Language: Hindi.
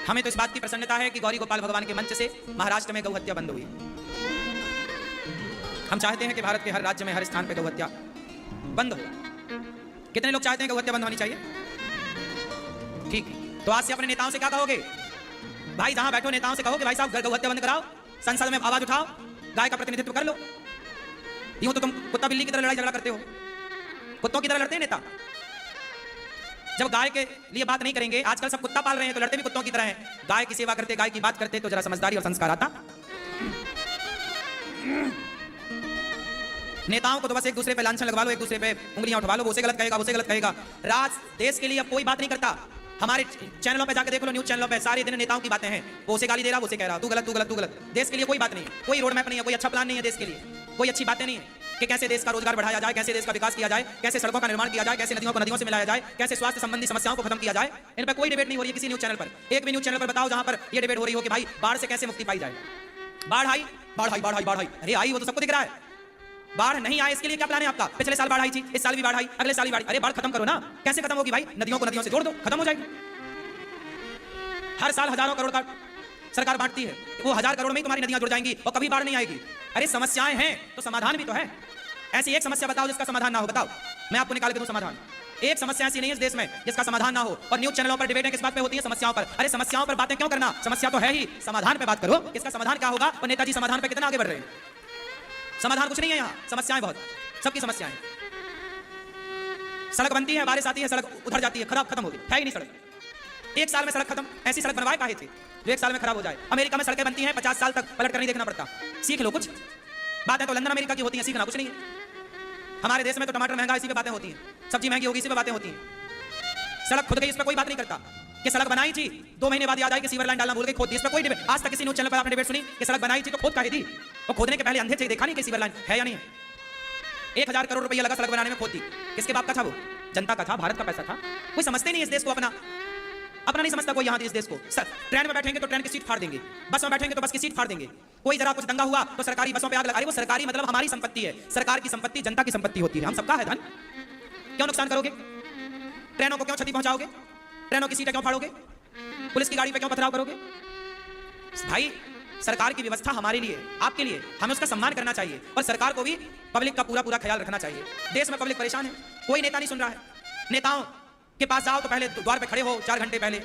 हमें तो इस बात की प्रसन्नता है कि गौरी गोपाल भगवान के मंच से महाराष्ट्र में गौ हत्या बंद हुई। हम चाहते हैं कि भारत के हर राज्य में हर स्थान पे गौ हत्या बंद हो। कितने लोग चाहते हैं गौ हत्या बंद होनी चाहिए? ठीक, तो आज से अपने नेताओं से क्या कहोगे? भाई जहां बैठो नेताओं से कहो कि भाई साहब गौ हत्या बंद कराओ, संसद में आवाज उठाओ, गाय का प्रतिनिधित्व कर लो। यूं तो तुम कुत्ता बिल्ली की तरह लड़ाई झगड़ा करते हो, कुत्तों की तरह लड़ते हैं नेता। जब गाय के लिए बात नहीं करेंगे, आजकल सब कुत्ता पाल रहे हैं तो लड़ते भी कुत्तों की तरह हैं। गाय की सेवा करते, गाय की बात करते तो जरा समझदारी और संस्कार आता। नेताओं को तो बस एक दूसरे पे लांछन लगवा लो, एक दूसरे पे उंगलियां उठवा लो, वो उसे गलत कहेगा, वो उसे गलत कहेगा। राज देश के लिए अब कोई बात नहीं करता। हमारे चैनलों पे जाकर देख लो, न्यूज चैनलों पे सारे दिन नेताओं की बातें हैं। वो उसे गाली दे रहा, वो उसे कह रहा तू गलत, तू गलत, तू गलत। देश के लिए कोई बात नहीं, कोई रोड मैप नहीं है, कोई अच्छा प्लान नहीं है देश के लिए, कोई अच्छी बातें नहीं है कि कैसे देश का रोजगार बढ़ाया जाए, कैसे देश का विकास किया जाए, कैसे सड़कों का निर्माण किया जाए, कैसे नदियों को नदियों से मिलाया जाए, कैसे स्वास्थ्य संबंधी समस्याओं को खत्म किया जाए। इन पर कोई डिबेट नहीं हो रही है किसी न्यूज चैनल पर। एक भी न्यूज चैनल पर बताओ जहां पर यह डिबेट हो रही हो कि भाई बाढ़ से कैसे मुक्ति पाई जाए। बाढ़ आई, बाढ़ आई, बाढ़ आई, बाढ़ आई, अरे आई, वो तो सबको दिख रहा है। बाढ़ नहीं आए इसके लिए क्या प्लान है आपका? पिछले साल बाढ़ आई थी, इस साल भी बाढ़ आई, अगले साल भी बाढ़। अरे बाढ़ खत्म करो ना। कैसे खत्म होगी भाई? नदियों को नदियों से जोड़ दो, खत्म हो जाएगी। हर साल हजारों करोड़ का सरकार बांटती है, वो 1000 करोड़ में ही तुम्हारी नदियां जुड़ जाएंगी और कभी बाढ़ नहीं आएगी। अरे समस्याएं हैं तो समाधान भी तो है। ऐसी एक समस्या बताओ जिसका समाधान ना हो, बताओ, मैं आपको निकाल के दूं समाधान। एक समस्या ऐसी नहीं है इस देश में जिसका समाधान ना हो। और न्यूज चैनलों पर डिबेटें किस बात पे होती है? समस्याओं पर। अरे समस्याओं पर बातें क्यों करना? समस्या तो है ही, समाधान पे बात करो। इसका समाधान क्या होगा? और नेताजी समाधान पे कितना आगे बढ़ रहे हैं। समाधान कुछ नहीं है यहाँ, समस्याएं बहुत, सबकी समस्याएं। सड़क बनती है, बारिश आती है, सड़क उधर जाती है, खराब, खत्म हो गई, है ही नहीं सड़क। एक साल में सड़क खत्म। ऐसी सड़क बनवाए काहे थे जो एक साल में खराब हो जाए? अमेरिका में सड़कें बनती हैं 50 साल तक पलट कर नहीं देखना पड़ता। सीख लो कुछ बातें तो लंदन अमेरिका की होती हैं, सीखना कुछ नहीं है। हमारे देश में तो टमाटर महंगा इसी पे बातें होती हैं, सब्जी महंगी होगी इसी पे बातें होती हैं। सड़क खुद गई इस पे कोई बात नहीं करता कि सड़क बनाई थी, 2 महीने बाद याद आई कि सीवर लाइन डालना भूल गई, खोद दी। इस पे कोई डिबेट आज तक किसी न्यूज चैनल पर आपने डिबेट सुनी कि सड़क बनाई थी तो खोद काहे दी? वो खोदने के पहले अंधे से देखा नहीं कि सीवर लाइन है या नहीं है। 1000 करोड़ रुपया लगा सड़क बनाने में, खोद दी। किसके बाप का था? वो जनता का था, भारत का पैसा था। कोई समझते नहीं इस देश को, अपना नहीं समझता कोई यहाँ इस देश को। ट्रेन में बैठेंगे तो ट्रेन की सीट फाड़ देंगे, बस में बैठेंगे तो बस की सीट फाड़ देंगे। कोई जरा कुछ दंगा हुआ तो सरकारी बसों पे आग लगा। अरे वो सरकारी मतलब हमारी संपत्ति है, सरकार की संपत्ति जनता की संपत्ति होती है, हम सबका है धन। क्यों नुकसान करोगे? ट्रेनों को क्यों क्षति पहुंचाओगे? ट्रेनों की सीटें क्यों फाड़ोगे? पुलिस की गाड़ी पे क्यों पथराव करोगे? भाई सरकार की व्यवस्था हमारे लिए, आपके लिए, हमें उसका सम्मान करना चाहिए और सरकार को भी पब्लिक का पूरा ख्याल रखना चाहिए। देश में पब्लिक परेशान है, कोई नेता नहीं सुन रहा है। नेताओं के पास जाओ तो पहले द्वार पे खड़े हो 4 घंटे पहले,